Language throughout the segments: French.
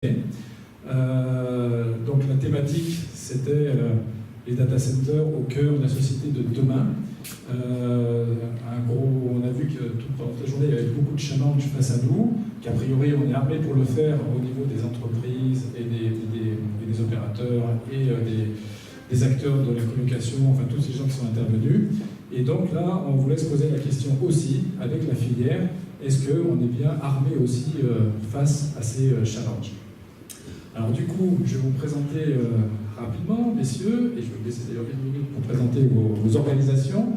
Donc la thématique, c'était les data centers au cœur de la société de demain. On a vu que toute la journée, il y avait beaucoup de challenges face à nous, qu'a priori on est armé pour le faire au niveau des entreprises et des opérateurs et des acteurs de la communication, enfin tous ces gens qui sont intervenus. Et donc là, on voulait se poser la question aussi, avec la filière, est-ce qu'on est bien armé aussi face à ces challenges? Alors du coup, je vais vous présenter rapidement, messieurs, et je vais vous laisser d'ailleurs 1 minute pour présenter vos organisations.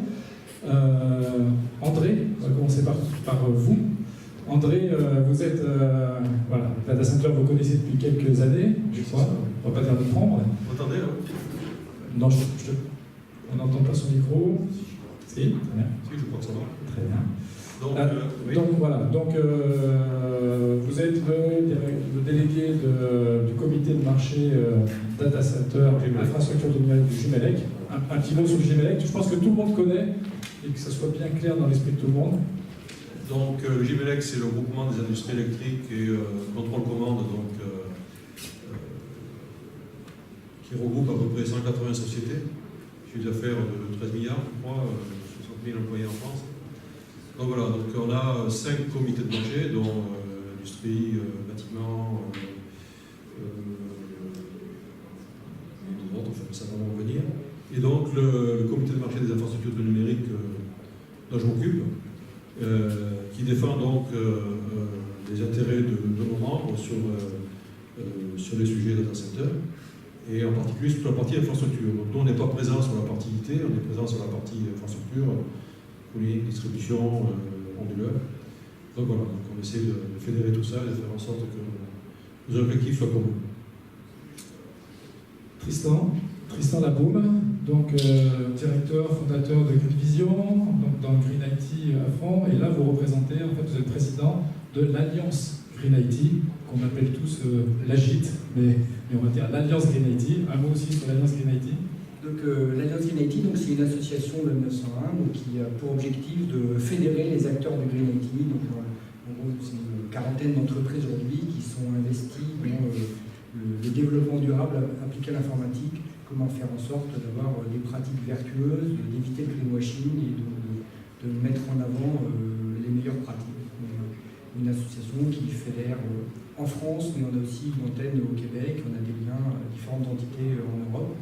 André, on va commencer par vous. André, vous êtes, voilà, Data Center, vous connaissez depuis quelques années, je crois, on ne va pas dire de prendre. Vous entendez là? Non, on n'entend pas son micro. Si, très bien. Si, je crois que ça va. Très bien. Oui. Donc voilà, vous êtes le délégué du comité de marché Data Center et infrastructure numérique du Gimelec. Un petit mot sur le Gimelec, je pense que tout le monde connaît et que ça soit bien clair dans l'esprit de tout le monde. Donc le Gimelec, c'est le groupement des industries électriques et contrôle-commande, qui regroupe à peu près 180 sociétés, chiffre d'affaires de 13 milliards, je crois, 60 000 employés en France. Donc voilà, donc on a 5 comités de marché, dont industrie, bâtiment, et d'autres, enfin ça va en revenir. Et donc le comité de marché des infrastructures numériques dont je m'occupe, qui défend donc les intérêts de nos membres sur les sujets data center, et en particulier sur la partie infrastructure. Donc nous on n'est pas présent sur la partie IT, on est présent sur la partie infrastructure, distribution, onduleur. Donc voilà, donc on essaie de fédérer tout ça et de faire en sorte que nos objectifs soient communs. Tristan Labaume, donc directeur, fondateur de Green Vision, donc dans Green IT à fond, et là vous représentez, en fait vous êtes président de l'Alliance Green IT, qu'on appelle tous l'AGIT, mais on va dire l'Alliance Green IT. Un mot aussi sur l'Alliance Green IT. Donc l'Alliance Green IT, c'est une association de 1901 qui a pour objectif de fédérer les acteurs du Green IT. Donc, en gros, c'est une quarantaine d'entreprises aujourd'hui qui sont investies dans le développement durable appliqué à l'informatique, comment faire en sorte d'avoir des pratiques vertueuses, d'éviter le greenwashing et de mettre en avant les meilleures pratiques. Une association qui fédère en France, mais on a aussi une antenne au Québec, on a des liens à différentes entités en Europe.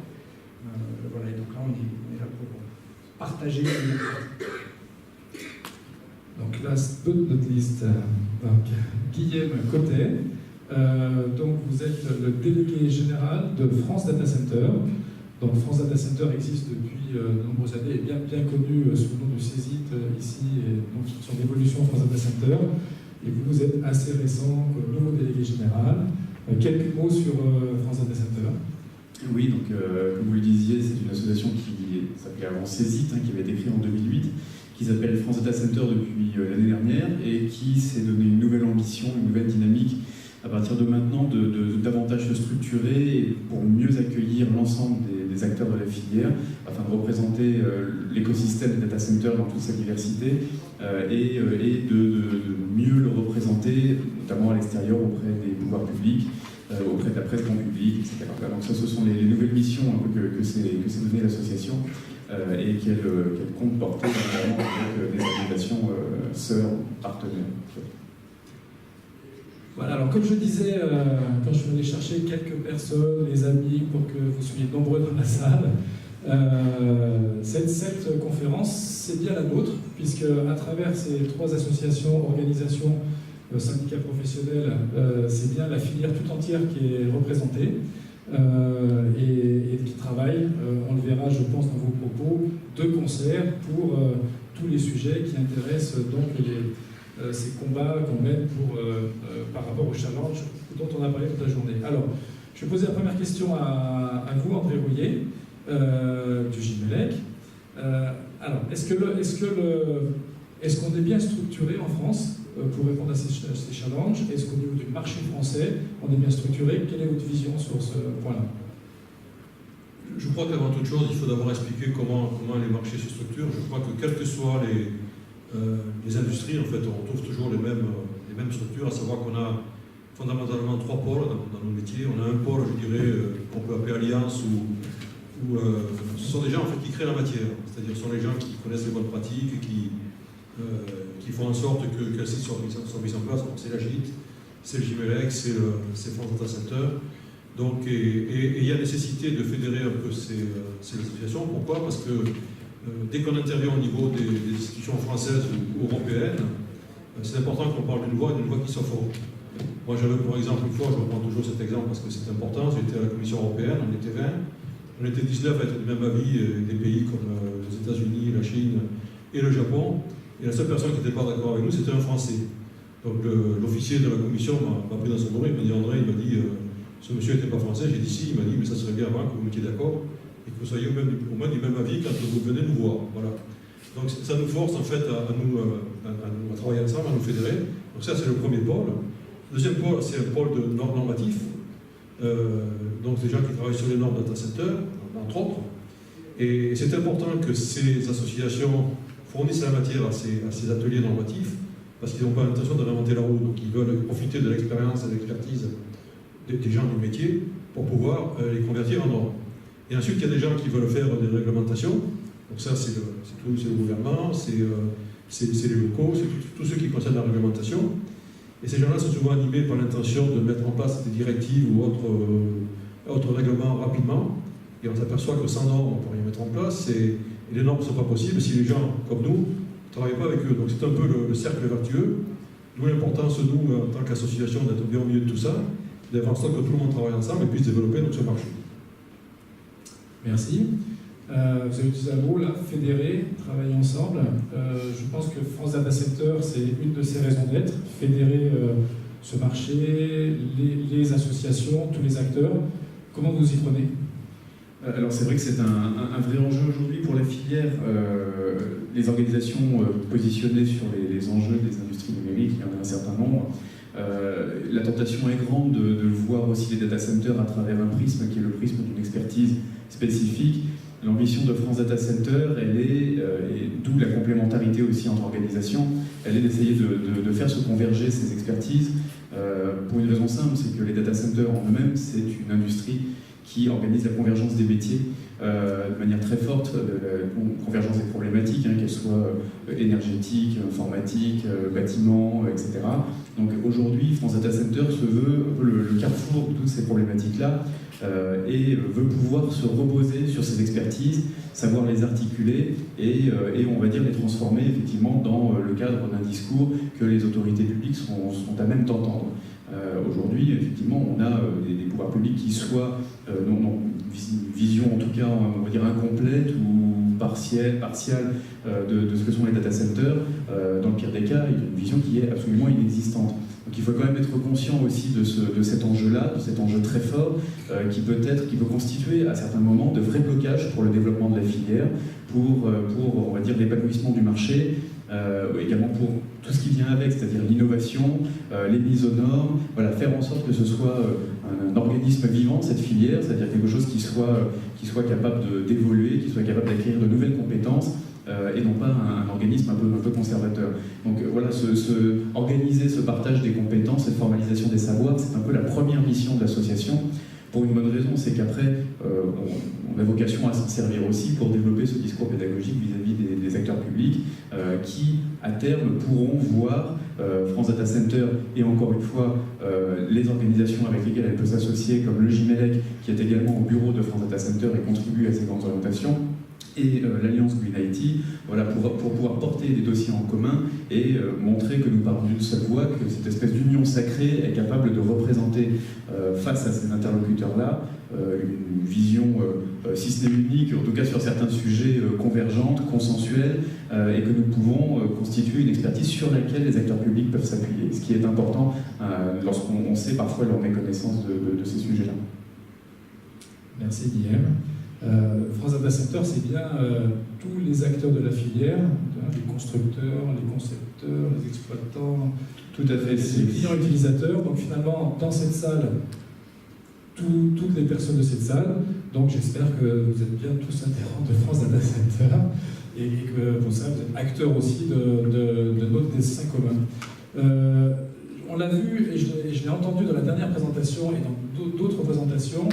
Voilà, et donc là, on est là pour partager les pratiques. Donc last but not least, donc, Guillaume Cotet. Donc vous êtes le délégué général de France Data Center. Donc France Data Center existe depuis de nombreuses années, et bien connu sous le nom du CESIT ici, et donc sur l'évolution France Data Center. Et vous êtes assez récent comme nouveau délégué général. Quelques mots sur France Data Center. Oui, donc comme vous le disiez, c'est une association qui s'appelait avant CESIT, qui avait été créée en 2008, qui s'appelle France Data Center depuis l'année dernière et qui s'est donné une nouvelle ambition, une nouvelle dynamique à partir de maintenant de davantage se structurer pour mieux accueillir l'ensemble des acteurs de la filière afin de représenter l'écosystème des data centers dans toute sa diversité et de mieux le représenter, notamment à l'extérieur auprès des pouvoirs publics, auprès de la presse grand public, etc. Donc ça, ce sont les nouvelles missions que s'est donné l'association et qu'elle compte porter avec des organisations sœurs, partenaires. Voilà, alors comme je disais, quand je venais chercher quelques personnes, les amis, pour que vous soyez nombreux dans la salle, cette conférence, c'est bien la nôtre, puisque à travers ces 3 associations, organisations, syndicats professionnels, c'est bien la filière tout entière qui est représentée et qui travaille, on le verra je pense dans vos propos, de concert pour tous les sujets qui intéressent donc ces combats qu'on mène par rapport aux challenges dont on a parlé toute la journée. Alors, je vais poser la première question à vous, André Rouillet, du Gimelec. Alors, est-ce qu'on est bien structuré en France pour répondre à ces challenges? Est-ce qu'au niveau du marché français, on est bien structuré? Quelle est votre vision sur ce point-là? Je crois qu'avant toute chose, il faut d'abord expliquer comment les marchés se structurent. Je crois que quelles que soient les industries, en fait, on retrouve toujours les mêmes structures, à savoir qu'on a fondamentalement 3 pôles dans nos métiers. On a un pôle, je dirais, qu'on peut appeler Alliance, où ce sont des gens en fait, qui créent la matière. C'est-à-dire ce sont les gens qui connaissent les bonnes pratiques, qui font en sorte que ces soit mises en place. Donc c'est l'Agite, c'est le Gimelec, c'est France Data Center. Donc, et il y a nécessité de fédérer un peu ces associations. Pourquoi? Parce que dès qu'on intervient au niveau des institutions françaises ou européennes, c'est important qu'on parle d'une voix qui soit forte. Moi, j'avais par exemple une fois, je reprends toujours cet exemple parce que c'est important, j'étais à la Commission européenne, on était 20, on était 19 à être du même avis, des pays comme les États-Unis, la Chine et le Japon, et la seule personne qui n'était pas d'accord avec nous, c'était un Français. Donc l'officier de la Commission m'a pris dans son bureau, il m'a dit André, il m'a dit ce monsieur n'était pas français, j'ai dit si, il m'a dit mais ça serait bien avant que vous mettiez d'accord et que vous soyez au moins du même avis quand vous venez nous voir. Voilà. Donc ça nous force en fait à travailler ensemble, à nous fédérer. Donc ça c'est le premier pôle. Le deuxième pôle, c'est un pôle de normes normatives. Donc des gens qui travaillent sur les normes data center, entre autres. Et c'est important que ces associations fournissent la matière à ces ateliers normatifs, parce qu'ils n'ont pas l'intention de réinventer la roue. Donc ils veulent profiter de l'expérience et de l'expertise des gens du métier pour pouvoir les convertir en normes. Et ensuite, il y a des gens qui veulent faire des réglementations. Donc ça, c'est le gouvernement, c'est les locaux, c'est tous ceux qui concernent la réglementation. Et ces gens-là sont souvent animés par l'intention de mettre en place des directives ou autres règlements rapidement. Et on s'aperçoit que sans normes, on ne peut rien mettre en place. Et les normes ne sont pas possibles si les gens, comme nous, ne travaillent pas avec eux. Donc c'est un peu le cercle vertueux. D'où l'importance, nous, en tant qu'association, d'être bien au milieu de tout ça, de faire en sorte que tout le monde travaille ensemble et puisse développer notre marché. Merci. Vous avez utilisé un mot là, fédérer, travailler ensemble. Je pense que France Data Center, c'est une de ses raisons d'être, fédérer ce marché, les associations, tous les acteurs. Comment vous y prenez? Alors c'est vrai que c'est un vrai enjeu aujourd'hui pour la filière. Les organisations positionnées sur les enjeux des industries numériques, il y en a un certain nombre. La tentation est grande de voir aussi les data centers à travers un prisme qui est le prisme d'une expertise spécifique. L'ambition de France Data Center, elle est, et d'où la complémentarité aussi entre organisations, elle est d'essayer de faire se converger ces expertises pour une raison simple, c'est que les data centers en eux-mêmes, c'est une industrie qui organise la convergence des métiers de manière très forte, la convergence des problématiques, qu'elles soient énergétiques, informatiques, bâtiments, etc. Donc aujourd'hui, France Data Center se veut un peu le carrefour de toutes ces problématiques-là et veut pouvoir se reposer sur ces expertises, savoir les articuler et on va dire les transformer effectivement dans le cadre d'un discours que les autorités publiques sont à même d'entendre. Aujourd'hui, effectivement, on a des pouvoirs publics qui soient une vision en tout cas, on va dire incomplète ou partielle de ce que sont les data centers. Dans le pire des cas, il y a une vision qui est absolument inexistante. Donc il faut quand même être conscient aussi de cet enjeu-là, de cet enjeu très fort, qui peut constituer à certains moments de vrais blocages pour le développement de la filière, pour on va dire, l'épanouissement du marché, également pour tout ce qui vient avec, c'est-à-dire l'innovation, les mises aux normes, voilà, faire en sorte que ce soit un organisme vivant, cette filière, c'est-à-dire quelque chose qui soit capable d'évoluer, qui soit capable d'acquérir de nouvelles compétences, et non pas un organisme un peu conservateur. Donc voilà, organiser ce partage des compétences, cette formalisation des savoirs, c'est un peu la première mission de l'association, pour une bonne raison, c'est qu'après, on a vocation à s'en servir aussi pour développer ce discours pédagogique vis-à-vis des acteurs publics qui, à terme, pourront voir France Data Center et encore une fois les organisations avec lesquelles elle peut s'associer, comme le Gimelec, qui est également au bureau de France Data Center et contribue à ces grandes orientations, et l'Alliance Green IT, voilà, pour pouvoir porter des dossiers en commun et montrer que nous parlons d'une seule voix, que cette espèce d'union sacrée est capable de représenter face à ces interlocuteurs-là une vision, si ce n'est unique, en tout cas sur certains sujets convergente, consensuelle, et que nous pouvons constituer une expertise sur laquelle les acteurs publics peuvent s'appuyer, ce qui est important lorsqu'on sait parfois leur méconnaissance de ces sujets-là. Merci Guillaume. France Data Center, c'est bien tous les acteurs de la filière, les constructeurs, les concepteurs, les exploitants, tout à fait, les clients utilisateurs. Donc finalement, dans cette salle, toutes les personnes de cette salle. Donc j'espère que vous êtes bien tous adhérents de France Data Center et que pour ça, vous êtes acteurs aussi de notre destin commun. on l'a vu et je l'ai entendu dans la dernière présentation et dans d'autres présentations,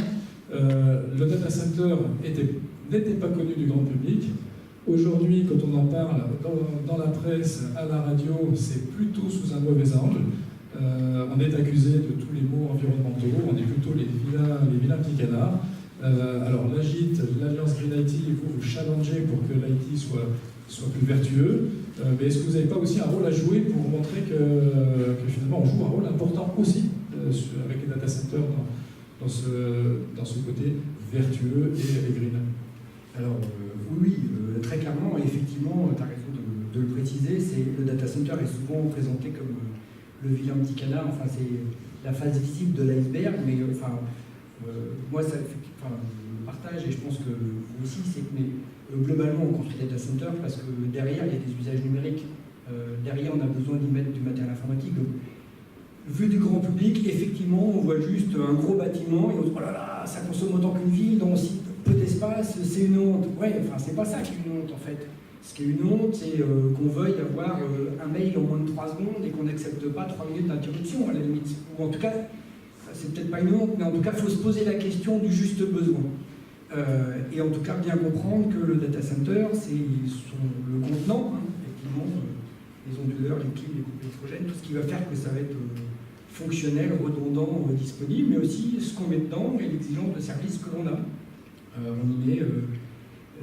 le data center n'était pas connu du grand public. Aujourd'hui, quand on en parle dans la presse, à la radio, c'est plutôt sous un mauvais angle. On est accusé de tous les maux environnementaux, on est plutôt les vilains petits canards. Alors l'AGIT, l'Alliance Green IT, vous challengez pour que l'IT soit plus vertueux, mais est-ce que vous n'avez pas aussi un rôle à jouer pour montrer que finalement on joue un rôle important aussi avec les data centers dans ce côté vertueux et green? Alors oui, très clairement, et effectivement, tu as raison de le préciser, le data center est souvent présenté comme le vilain petit canard, enfin c'est la face visible de l'iceberg, mais moi ça je partage et je pense que vous aussi, c'est que globalement on construit des data centers parce que derrière il y a des usages numériques, derrière on a besoin d'y mettre du matériel informatique. Donc, vu du grand public, effectivement on voit juste un gros bâtiment et on se dit oh là là, ça consomme autant qu'une ville, dans aussi peu d'espace, c'est une honte. Ouais, enfin c'est pas ça qui est une honte en fait. Ce qui est une honte, c'est qu'on veuille avoir un mail en moins de 3 secondes et qu'on n'accepte pas 3 minutes d'interruption à la limite. Ou en tout cas, c'est peut-être pas une honte, mais en tout cas, il faut se poser la question du juste besoin. Et en tout cas, bien comprendre que le data center, c'est le contenant, hein, effectivement, les onduleurs, les clips, les coupes électrogènes, tout ce qui va faire que ça va être fonctionnel, redondant, disponible, mais aussi ce qu'on met dedans et l'exigence de service que l'on a. On y met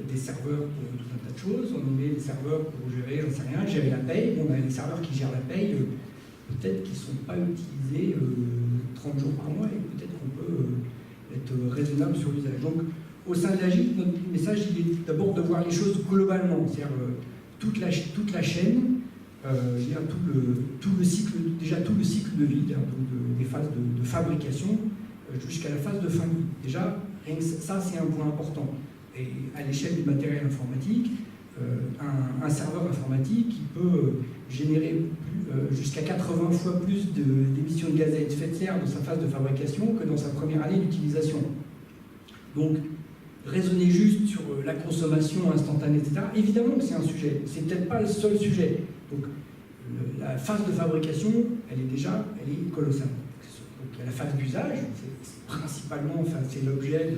des serveurs pour tout un tas de choses, on y met des serveurs pour gérer, j'en sais rien, gérer la paye. Bon, les serveurs qui gèrent la paye, peut-être qu'ils ne sont pas utilisés 30 jours par mois et peut-être qu'on peut être raisonnable sur l'usage. Donc, au sein de l'AGIT, notre message, il est d'abord de voir les choses globalement, c'est-à-dire toute la chaîne, tout le cycle de vie, des phases de fabrication jusqu'à la phase de fin de vie. Déjà, ça, c'est un point important. Et à l'échelle du matériel informatique, un serveur informatique qui peut générer jusqu'à 80 fois plus d'émissions de gaz à effet de serre dans sa phase de fabrication que dans sa première année d'utilisation. Donc, raisonner juste sur la consommation instantanée, etc., évidemment que c'est un sujet. C'est peut-être pas le seul sujet. Donc, la phase de fabrication, elle est colossale. Donc, il y a la phase d'usage, c'est principalement, c'est l'objet de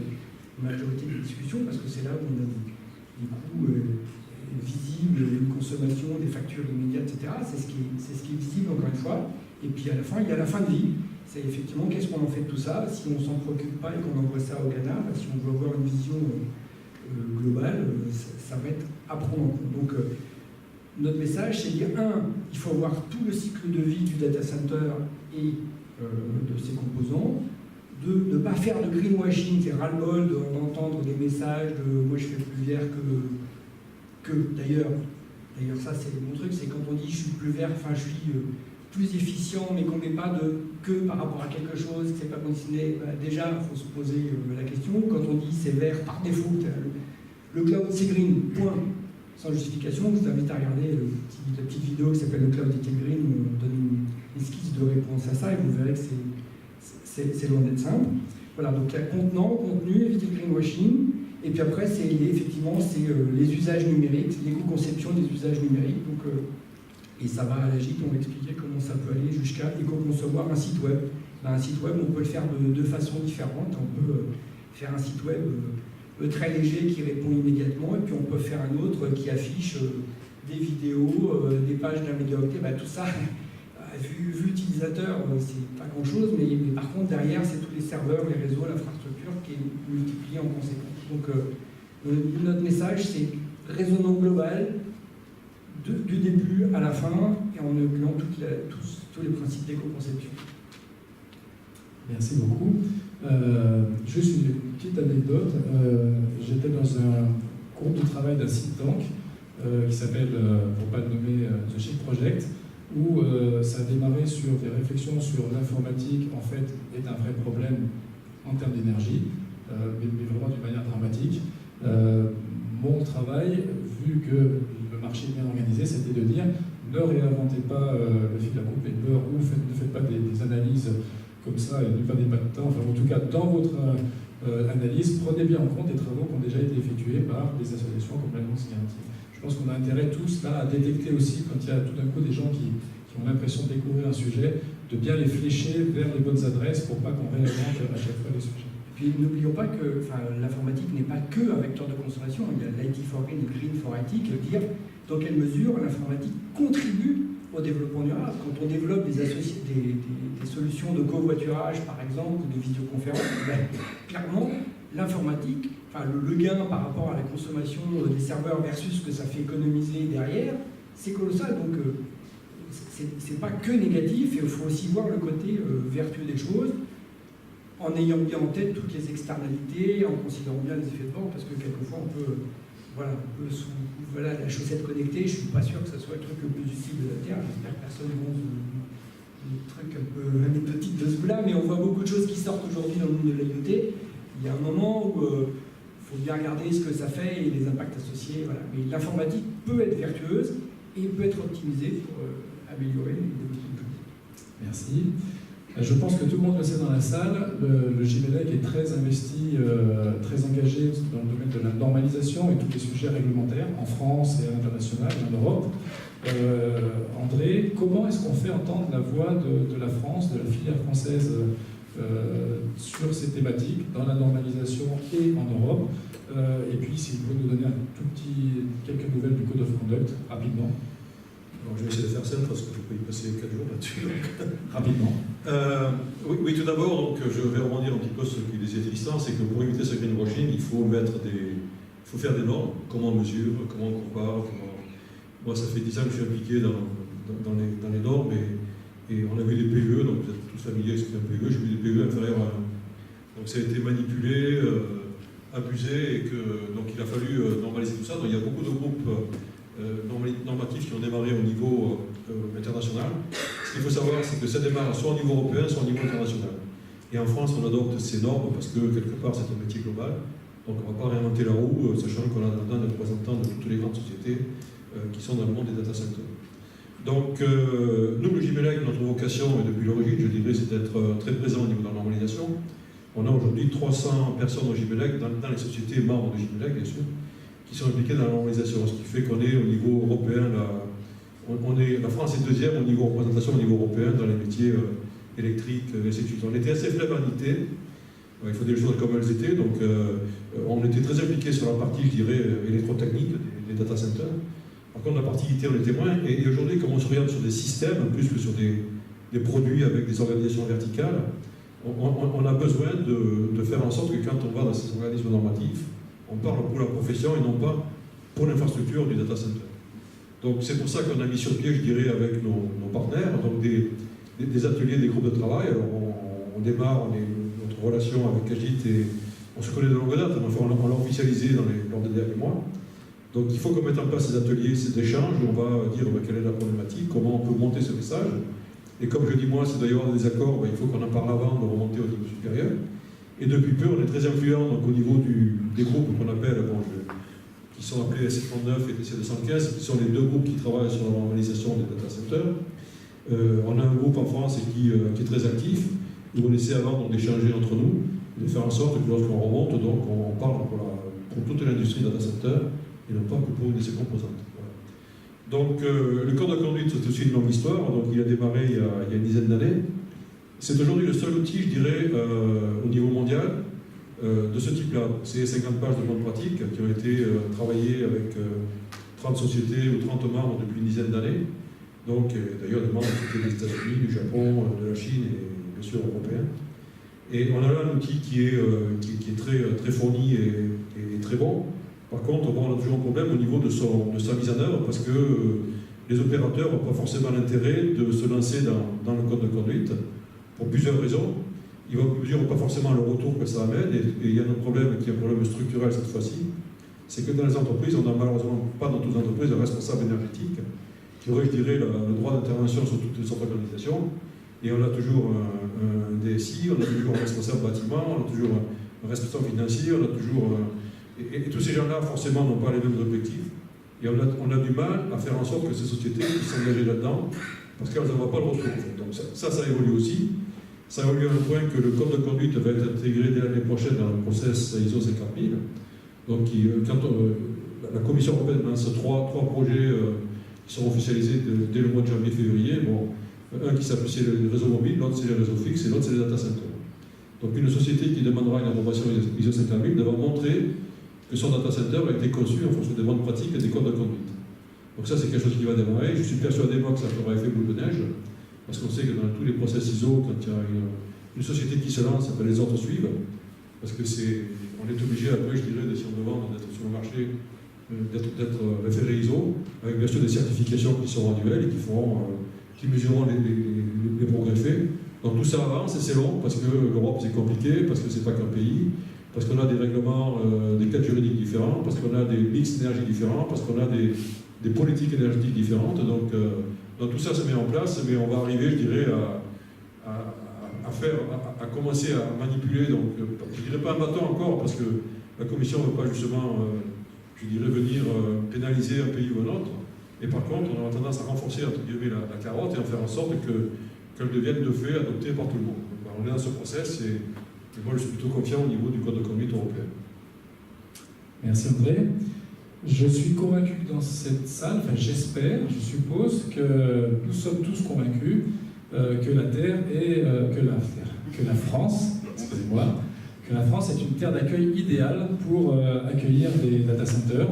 la majorité des discussions, parce que c'est là où on a des coûts visibles, une consommation, des factures immédiates, etc. C'est ce qui est visible, encore une fois. Et puis à la fin, il y a la fin de vie. C'est effectivement qu'est-ce qu'on en fait de tout ça. Si on ne s'en préoccupe pas et qu'on envoie ça au canard, si on veut avoir une vision globale, ça va être à prendre en compte. Donc, notre message, c'est de dire, il faut voir tout le cycle de vie du data center et de ses composants. De ne pas faire de greenwashing, c'est ras-le-bol d'entendre des messages de « moi je fais plus vert que d'ailleurs, ça c'est mon truc, c'est quand on dit « je suis plus vert, enfin je suis plus efficient », mais qu'on ne met pas de « que » par rapport à quelque chose, que c'est pas conditionné, déjà il faut se poser la question. Quand on dit « c'est vert par défaut », le cloud c'est green, point, sans justification. Je vous invite à regarder la petite vidéo qui s'appelle « Le cloud est green », où on donne une esquisse de réponse à ça et vous verrez que c'est loin d'être simple. Voilà, donc il y a contenant, contenu, éviter le greenwashing, et puis après, effectivement, c'est les usages numériques, l'éco-conception des usages numériques. Donc, et ça va à l'AGIT, on va expliquer comment ça peut aller jusqu'à éco-concevoir un site web. Un site web, on peut le faire de deux façons différentes. On peut faire un site web très léger qui répond immédiatement, et puis on peut faire un autre qui affiche des vidéos, des pages d'un mégaoctet, tout ça. Vu utilisateur, c'est pas grand-chose, mais par contre, derrière, c'est tous les serveurs, les réseaux, l'infrastructure qui est multipliée en conséquence. Donc, notre message, c'est raisonnement global, du début à la fin, et en incluant tous les principes d'éco-conception. Merci beaucoup. Juste une petite anecdote. J'étais dans un groupe de travail d'un think tank qui s'appelle, pour ne pas le nommer, The Shift Project, où ça a démarré sur des réflexions sur l'informatique, en fait, est un vrai problème en termes d'énergie, mais vraiment d'une manière dramatique. Mon travail, vu que le marché est bien organisé, c'était de dire ne réinventez pas le fil à couper de beurre, ou ne faites pas des analyses comme ça et ne perdez pas de temps. Enfin, en tout cas, dans votre analyse, prenez bien en compte des travaux qui ont déjà été effectués par des associations comme l'Alliance Green IT. Je pense qu'on a intérêt tous là à détecter aussi, quand il y a tout d'un coup des gens qui ont l'impression de découvrir un sujet, de bien les flécher vers les bonnes adresses pour pas qu'on réinvente à chaque fois les sujets. Puis n'oublions pas que l'informatique n'est pas que un vecteur de consommation. Il y a l'IT for Green et Green for IT qui veut dire dans quelle mesure l'informatique contribue au développement durable. Quand on développe des solutions de covoiturage, par exemple, ou de visioconférence, clairement, l'informatique, le gain par rapport à la consommation des serveurs versus ce que ça fait économiser derrière, c'est colossal. Donc, c'est pas que négatif, et il faut aussi voir le côté vertueux des choses, en ayant bien en tête toutes les externalités, en considérant bien les effets de bord, parce que quelquefois on peut sous la chaussette connectée, je ne suis pas sûr que ce soit le truc le plus utile de la Terre. J'espère que personne ne mange le truc un peu anecdotique de ce goût-là, mais on voit beaucoup de choses qui sortent aujourd'hui dans le monde de l'IoT. Il y a un moment où il faut bien regarder ce que ça fait et les impacts associés. Voilà. Mais l'informatique peut être vertueuse et peut être optimisée pour améliorer les développements. Merci. Je pense que tout le monde le sait dans la salle, le GIMELEC est très investi, très engagé dans le domaine de la normalisation et tous les sujets réglementaires en France et à l'international, en Europe. André, comment est-ce qu'on fait entendre la voix de la France, de la filière française sur ces thématiques, dans la normalisation et en Europe? Et puis, si vous pouvez nous donner quelques nouvelles du Code of Conduct, rapidement. Alors, je vais essayer de faire simple parce que je peux y passer 4 jours là-dessus. Rapidement. Oui, tout d'abord, je vais rebondir un petit peu sur ce qu'il disait Tristan, c'est que pour éviter ce greenwashing, il faut faire des normes, comment on mesure, comment on compare. Moi, ça fait 10 ans que je suis impliqué dans les normes et on a vu des PE, donc vous êtes tous familiers avec ce qu'est un PE, j'ai vu des PE inférieurs à 1. Donc ça a été manipulé, abusé, et donc il a fallu normaliser tout ça. Donc il y a beaucoup de groupes normatifs qui ont démarré au niveau international. Ce qu'il faut savoir, c'est que ça démarre soit au niveau européen, soit au niveau international. Et en France, on adopte ces normes parce que, quelque part, c'est un métier global. Donc on ne va pas réinventer la roue, sachant qu'on a dedans des représentants de toutes les grandes sociétés qui sont dans le monde des data centers. Donc, nous, le GIMELEC, notre vocation, et depuis l'origine, je dirais, c'est d'être très présent au niveau de la normalisation. On a aujourd'hui 300 personnes au GIMELEC, dans les sociétés membres du GIMELEC, bien sûr, qui sont impliquées dans la normalisation, ce qui fait qu'on est au niveau européen, la France est deuxième au niveau représentation au niveau européen dans les métiers électriques, et ainsi de suite. On était assez faible en IT, il faut dire les choses comme elles étaient, donc on était très impliqués sur la partie, je dirais, électrotechnique des data centers. Par contre, la partie IT, on était moins, et aujourd'hui, comme on se regarde sur des systèmes, plus que sur des produits avec des organisations verticales, on a besoin de faire en sorte que quand on va dans ces organismes normatifs, on parle pour la profession et non pas pour l'infrastructure du data center. Donc c'est pour ça qu'on a mis sur pied, je dirais, avec nos partenaires, donc des ateliers, des groupes de travail. Alors on démarre notre relation avec Agit et on se connaît de longue date, enfin, on l'a officialisé lors des derniers mois. Donc il faut qu'on mette en place ces ateliers, ces échanges, où on va dire quelle est la problématique, comment on peut monter ce message. Et comme je dis moi, c'est d'ailleurs des accords, il faut qu'on en parle avant de remonter au niveau supérieur. Et depuis peu, on est très influent donc, au niveau des groupes qu'on appelle, qui sont appelés S39 et TC215, qui sont les deux groupes qui travaillent sur la normalisation des data centers. On a un groupe en France qui est très actif, où on essaie avant d'échanger entre nous, de faire en sorte que lorsqu'on remonte, donc, on parle pour toute l'industrie data center, et non pas que pour une de ses composantes. Voilà. Donc le code de conduite, c'est aussi une longue histoire, donc il a démarré il y a une dizaine d'années. C'est aujourd'hui le seul outil, je dirais, au niveau mondial, de ce type-là. C'est 50 pages de bonnes pratiques qui ont été travaillées avec 30 sociétés ou 30 membres depuis une dizaine d'années. Donc, d'ailleurs, des membres qui étaient des États-Unis, du Japon, de la Chine et bien sûr européens. Et on a là un outil qui est très fourni et très bon. Par contre, on a toujours un problème au niveau de sa mise en œuvre parce que les opérateurs n'ont pas forcément l'intérêt de se lancer dans le code de conduite pour plusieurs raisons. Ils ne mesurent pas forcément le retour que ça amène et il y a un problème qui est un problème structurel cette fois-ci. C'est que dans les entreprises, on n'a malheureusement pas dans toutes les entreprises un responsable énergétique qui aurait, je dirais, le droit d'intervention sur toutes les autres organisations. Et on a toujours un DSI, on a toujours un responsable bâtiment, on a toujours un responsable financier, on a toujours... Et tous ces gens-là, forcément, n'ont pas les mêmes objectifs. Et on a du mal à faire en sorte que ces sociétés puissent s'engager là-dedans, parce qu'elles n'en voient pas le retour. Donc ça évolue aussi. Ça évolue à un point que le code de conduite va être intégré dès l'année prochaine dans le process ISO 50000. Donc quand la Commission européenne lance trois projets qui seront officialisés dès le mois de janvier-février, bon, Un qui s'appelle le réseau mobile, l'autre c'est le réseau fixe et l'autre c'est les data centers. Donc une société qui demandera une approbation ISO 50000 devra montrer que son data center a été conçu en fonction des bonnes pratiques et des codes de conduite. Donc ça c'est quelque chose qui va démarrer. Je suis persuadé moi que ça fera effet boule de neige, parce qu'on sait que dans tous les process ISO, quand il y a une société qui se lance, les autres suivent, parce que on est obligé après, je dirais, si on veut vendre, d'être sur le marché, d'être référé ISO, avec bien sûr des certifications qui seront annuelles et qui mesureront les progrès faits. Donc tout ça avance et c'est long, parce que l'Europe c'est compliqué, parce que c'est pas qu'un pays, parce qu'on a des règlements, des cadres juridiques différents, parce qu'on a des mix d'énergie différents, parce qu'on a des politiques énergétiques différentes. Donc tout ça se met en place, mais on va arriver, je dirais, à commencer à manipuler, donc je ne dirais pas un bâton encore, parce que la Commission ne veut pas justement, je dirais, venir pénaliser un pays ou un autre, et par contre on a tendance à renforcer entre guillemets la carotte et en faire en sorte qu'elle devienne de fait adoptée par tout le monde. Donc, on est dans ce process et moi je suis plutôt confiant au niveau du code de conduite européen. Merci André. Je suis convaincu que dans cette salle, enfin j'espère, je suppose que nous sommes tous convaincus que la Terre est que la France, excusez-moi, que la France est une terre d'accueil idéale pour accueillir des data centers.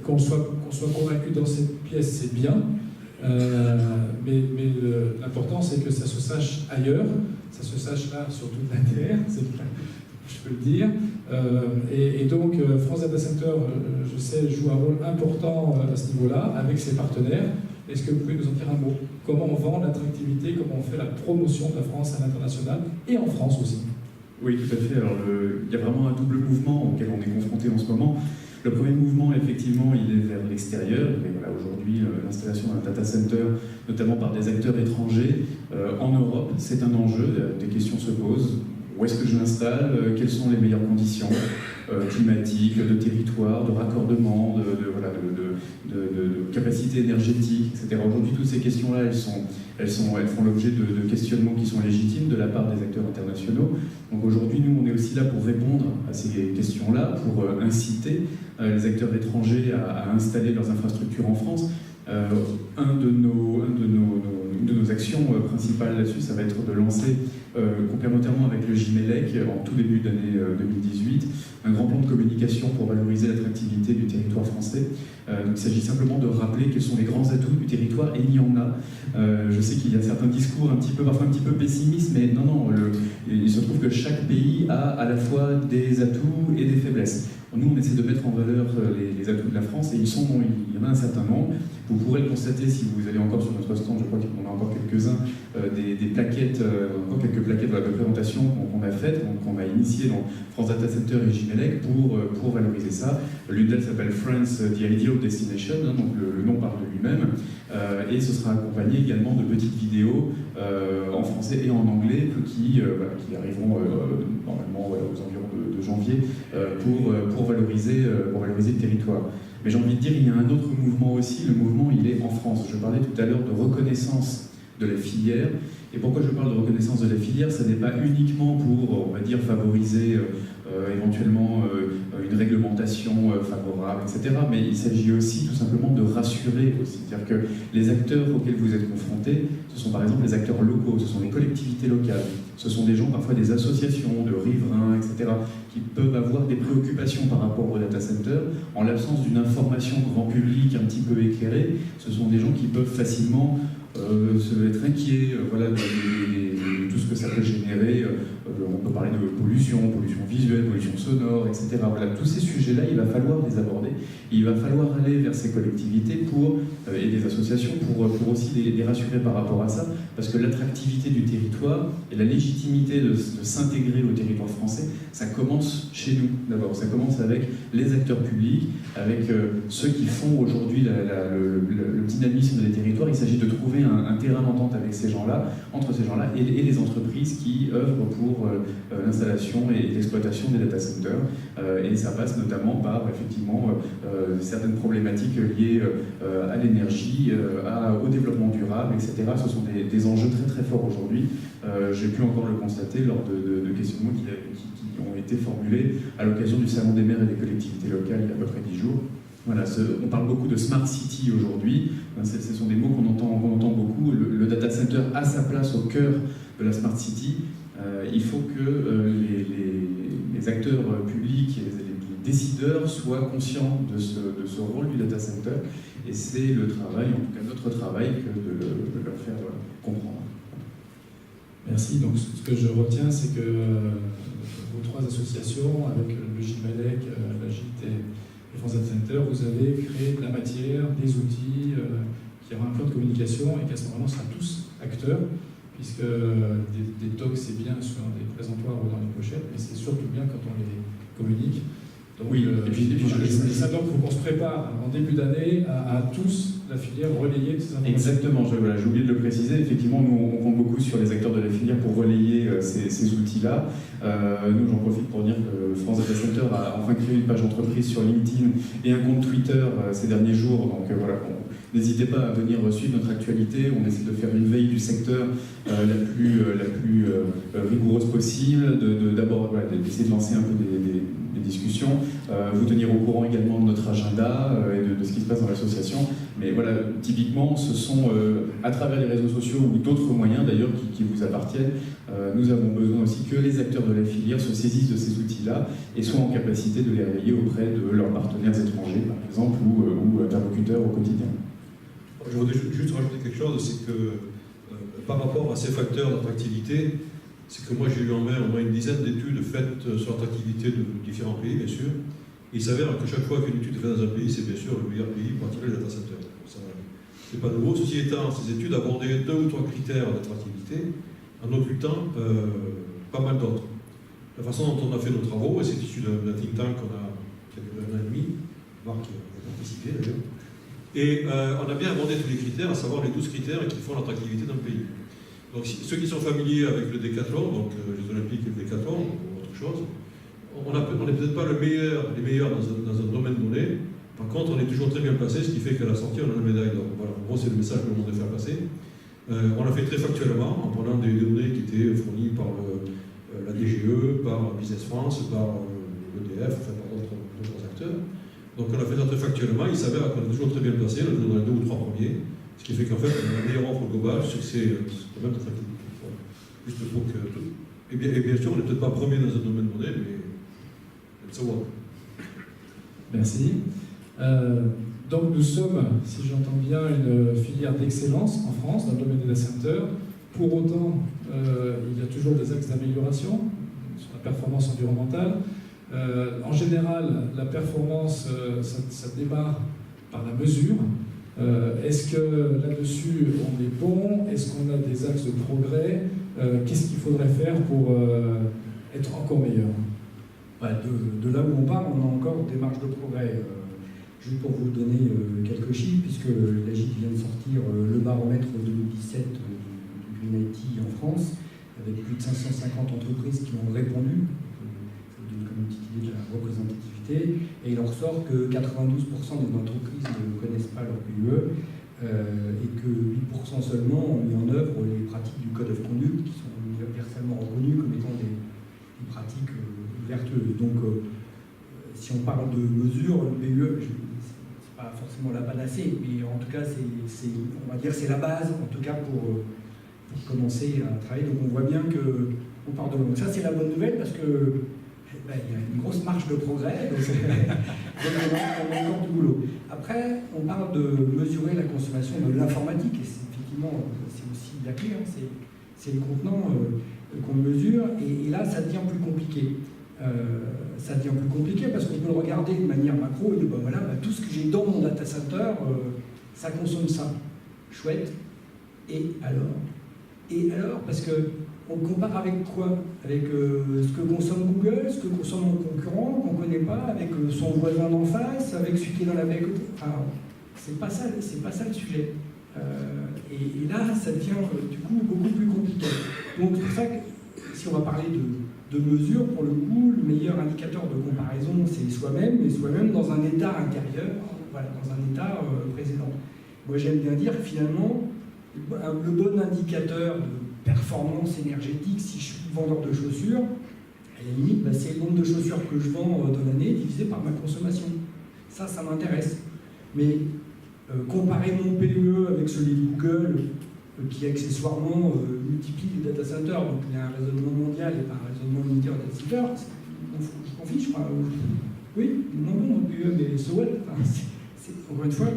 Qu'on soit convaincu dans cette pièce, c'est bien, mais l'important c'est que ça se sache ailleurs, ça se sache là sur toute la Terre, je peux le dire. Et donc France Data Center, je sais, joue un rôle important à ce niveau-là avec ses partenaires. Est-ce que vous pouvez nous en dire un mot? Comment on vend l'attractivité, comment on fait la promotion de la France à l'international et en France aussi? Oui, tout à fait. Alors, il y a vraiment un double mouvement auquel on est confronté en ce moment. Le premier mouvement, effectivement, il est vers l'extérieur. Et voilà, aujourd'hui, l'installation d'un data center, notamment par des acteurs étrangers, en Europe, c'est un enjeu. Des questions se posent. Où est-ce que je l'installe? Quelles sont les meilleures conditions climatiques, de territoire, de raccordement, de capacité énergétique, etc. Aujourd'hui, toutes ces questions-là, elles font l'objet de questionnements qui sont légitimes de la part des acteurs internationaux. Donc aujourd'hui, nous, on est aussi là pour répondre à ces questions-là, pour inciter les acteurs étrangers à installer leurs infrastructures en France. Une de nos actions principales là-dessus, ça va être de lancer, complémentairement avec le GIMELEC, en tout début d'année 2018, un grand plan de communication pour valoriser l'attractivité du territoire français. Donc, il s'agit simplement de rappeler quels sont les grands atouts du territoire, et il y en a. Je sais qu'il y a certains discours parfois un petit peu pessimistes, mais non, il se trouve que chaque pays a à la fois des atouts et des faiblesses. Nous, on essaie de mettre en valeur les atouts de la France, et il y en a un certain nombre. Vous pourrez le constater si vous allez encore sur notre stand, je crois qu'on a encore quelques-uns, des plaquettes, encore quelques plaquettes de présentation qu'on a faites, qu'on a initiées dans France Data Center et GIMELEC pour valoriser ça. L'une d'elles s'appelle France The Ideal Destination, donc le nom parle de lui-même, et ce sera accompagné également de petites vidéos en français et en anglais qui arriveront normalement aux environs de janvier pour valoriser le territoire. Mais j'ai envie de dire, il y a un autre mouvement aussi, le mouvement il est en France. Je parlais tout à l'heure de reconnaissance de la filière. Et pourquoi je parle de reconnaissance de la filière? Ce n'est pas uniquement pour, on va dire, favoriser éventuellement une réglementation favorable, etc. Mais il s'agit aussi tout simplement de rassurer aussi. C'est-à-dire que les acteurs auxquels vous êtes confrontés, ce sont par exemple les acteurs locaux, ce sont les collectivités locales, ce sont des gens, parfois des associations de riverains, etc., qui peuvent avoir des préoccupations par rapport au data center. En l'absence d'une information grand public un petit peu éclairée, ce sont des gens qui peuvent facilement être inquiets de tout ce que ça peut générer. On peut parler de pollution visuelle, pollution sonore, etc. Voilà, tous ces sujets-là, il va falloir les aborder. Il va falloir aller vers ces collectivités et des associations pour aussi les rassurer par rapport à ça, parce que l'attractivité du territoire et la légitimité de s'intégrer au territoire français, ça commence chez nous d'abord. Ça commence avec les acteurs publics, avec ceux qui font aujourd'hui le dynamisme des territoires. Il s'agit de trouver un terrain d'entente avec ces gens-là, entre ces gens-là et les entreprises qui œuvrent pour l'installation et l'exploitation des data centers. Et ça passe notamment par effectivement certaines problématiques liées à l'énergie, au développement durable, etc. Ce sont des enjeux très très forts aujourd'hui. J'ai pu encore le constater lors de questionnements qui ont été formulés à l'occasion du Salon des maires et des collectivités locales il y a à peu près 10 jours. Voilà, on parle beaucoup de smart city aujourd'hui. Ce sont des mots qu'on entend beaucoup. Le data center a sa place au cœur de la smart city. Il faut que les acteurs publics et les décideurs soient conscients de ce rôle du data center. Et c'est le travail, en tout cas notre travail, que de leur faire comprendre. Merci. Donc ce que je retiens, c'est que vos trois associations, avec le GIMALEC, l'AGIT et France Data Center, vous avez créé de la matière, des outils, qui aura un plan de communication et qu'à ce moment-là, on sera tous acteurs, puisque des talks, c'est bien sur des présentoirs ou dans les pochettes, mais c'est surtout bien quand on les communique. Donc, oui, et puis ça donc faut qu'on se prépare en début d'année à tous la filière relayer ces informations. Exactement, j'ai oublié de le préciser. Effectivement, nous on compte beaucoup sur les acteurs de la filière pour relayer ces outils-là. Nous, j'en profite pour dire que France Data Center a enfin créé une page entreprise sur LinkedIn et un compte Twitter ces derniers jours. Donc voilà, n'hésitez pas à venir suivre notre actualité. On essaie de faire une veille du secteur la plus rigoureuse possible, d'abord d'essayer de lancer un peu des discussions, vous tenir au courant également de notre agenda et de ce qui se passe dans l'association. Mais voilà, typiquement, ce sont à travers les réseaux sociaux ou d'autres moyens d'ailleurs qui vous appartiennent, nous avons besoin aussi que les acteurs de la filière se saisissent de ces outils-là et soient en capacité de les relayer auprès de leurs partenaires étrangers, par exemple, ou interlocuteurs au quotidien. Je voudrais juste rajouter quelque chose, c'est que par rapport à ces facteurs d'attractivité, c'est que moi j'ai eu en main au moins une dizaine d'études faites sur l'attractivité de différents pays, bien sûr. Et il s'avère que chaque fois qu'une étude est faite dans un pays, c'est bien sûr le meilleur pays pour attirer les data centers. C'est pas nouveau. Ceci étant, ces études abordaient 2 ou 3 critères d'attractivité, en occultant pas mal d'autres. La façon dont on a fait nos travaux, et c'est issu d'un think tank qui a duré 1 an et demi, Marc a participé d'ailleurs, et on a bien abordé tous les critères, à savoir les 12 critères qui font l'attractivité d'un pays. Donc ceux qui sont familiers avec le décathlon, donc les Olympiques et le décathlon, ou autre chose, on n'est peut-être pas les meilleurs dans un domaine donné. Par contre, on est toujours très bien placé, ce qui fait qu'à la sortie, on a la médaille d'or. Voilà, en gros, c'est le message que l'on veut faire passer. On l'a fait très factuellement, en prenant des données qui étaient fournies par la DGE, par Business France, par l'EDF, enfin par d'autres acteurs. Donc on a fait ça très factuellement. Il s'avère qu'on est toujours très bien placé, on est dans les 2 ou 3 premiers. Ce qui fait qu'en fait, on a la meilleure offre globale, c'est quand même attractivité. Voilà. Juste pour que. Et bien sûr, on n'est peut-être pas premier dans un domaine donné, mais let's work. Merci. Donc nous sommes, si j'entends bien, une filière d'excellence en France dans le domaine des data centers. Pour autant, il y a toujours des axes d'amélioration sur la performance environnementale. En général, la performance, ça démarre par la mesure. Est-ce que là-dessus on est bon? Est-ce qu'on a des axes de progrès? Qu'est-ce qu'il faudrait faire pour être encore meilleur? De là où on parle, on a encore des marges de progrès. Juste pour vous donner quelques chiffres, puisque l'AGIT vient de sortir le baromètre 2017 du Green IT en France, avec plus de 550 entreprises qui ont répondu. Ça vous donne comme une petite idée de la représentativité. Et il en ressort que 92% des entreprises ne connaissent pas leur PUE et que 8% seulement ont mis en œuvre les pratiques du Code of Conduct, qui sont universellement reconnues comme étant des pratiques vertueuses. Donc, si on parle de mesures, le PUE, c'est pas forcément la panacée, mais en tout cas, on va dire c'est la base, en tout cas pour commencer à travailler. Donc, on voit bien qu'on part de loin. Donc ça, c'est la bonne nouvelle parce que il y a une grosse marge de progrès, donc on a encore du boulot. Après, on parle de mesurer la consommation de l'informatique, et effectivement, c'est aussi la clé, hein, c'est le contenant qu'on mesure, et là, ça devient plus compliqué. Ça devient plus compliqué parce qu'on peut le regarder de manière macro et dire, voilà, tout ce que j'ai dans mon data center, ça consomme ça. Chouette. Et alors, parce que on compare avec quoi? Avec ce que consomme Google, ce que consomme mon concurrent, qu'on ne connaît pas, avec son voisin d'en face, avec celui qui est dans la baie à côté. Enfin, c'est pas ça le sujet. Et là, ça devient du coup beaucoup plus compliqué. Donc c'est pour ça que si on va parler de mesures, pour le coup, le meilleur indicateur de comparaison, c'est soi-même, mais soi-même dans un état intérieur, voilà, dans un état précédent. Moi, j'aime bien dire que finalement, le bon indicateur de performance énergétique, si je suis vendeur de chaussures, à la limite, c'est le nombre de chaussures que je vends dans l'année divisé par ma consommation. Ça m'intéresse. Mais comparer mon PE avec celui de Google, qui accessoirement multiplie les data centers, donc il y a un raisonnement mondial et pas un raisonnement unitaire data center, je m'en fiche, quoi. Oui, non bon, mon PE, mais so what, encore une fois,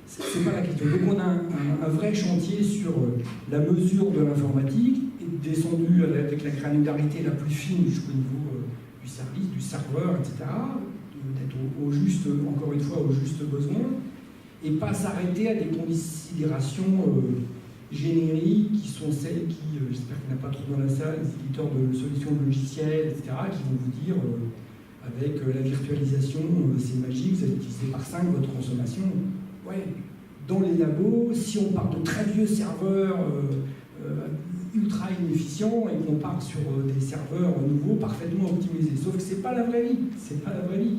c'est pas la question. Donc on a un vrai chantier sur la mesure de l'informatique, et descendu avec la granularité la plus fine jusqu'au niveau du service, du serveur, etc., d'être au juste, encore une fois, au juste besoin, et pas s'arrêter à des considérations génériques qui sont celles qui, j'espère qu'il n'y en a pas trop dans la salle, les éditeurs de solutions logicielles, etc., qui vont vous dire, avec la virtualisation, c'est magique, vous allez diviser par 5 votre consommation. Ouais, dans les labos, si on part de très vieux serveurs ultra inefficients et qu'on part sur des serveurs nouveaux parfaitement optimisés. Sauf que c'est pas la vraie vie, c'est pas la vraie vie.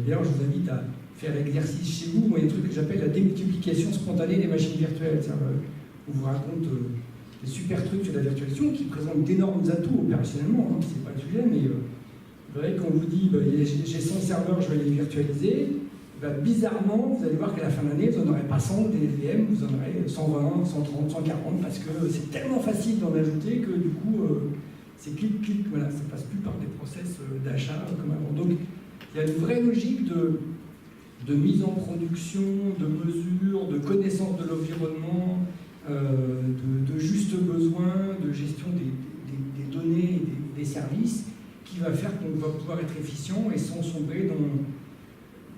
D'ailleurs, je vous invite à faire l'exercice chez vous. Moi, il y a un truc que j'appelle la démultiplication spontanée des machines virtuelles. On vous raconte des super trucs sur la virtualisation qui présentent d'énormes atouts opérationnellement, hein, c'est pas le sujet, mais vous voyez, quand on vous dit j'ai 100 serveurs, je vais les virtualiser, bizarrement, vous allez voir qu'à la fin de l'année, vous n'en aurez pas 100 des VM, vous en aurez 120, 130, 140, parce que c'est tellement facile d'en ajouter que du coup, c'est clic, voilà, ça ne passe plus par des process d'achat comme avant. Donc, il y a une vraie logique de mise en production, de mesure, de connaissance de l'environnement, de juste besoin, de gestion des données et des services, qui va faire qu'on va pouvoir être efficient et sans sombrer dans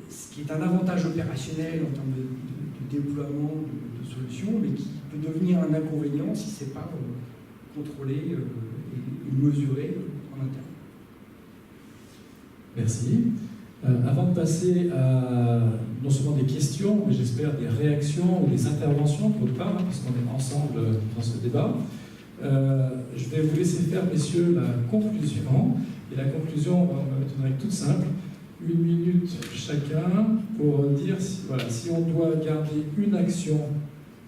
ce qui est un avantage opérationnel en termes de déploiement de solutions, mais qui peut devenir un inconvénient si ce n'est pas contrôlé et mesuré en interne. Merci. Avant de passer à non seulement des questions, mais j'espère des réactions ou des interventions de votre part, hein, parce qu'on est ensemble dans ce débat, je vais vous laisser faire, messieurs, la conclusion. Et la conclusion, on va mettre une règle toute simple. 1 minute chacun pour dire si on doit garder une action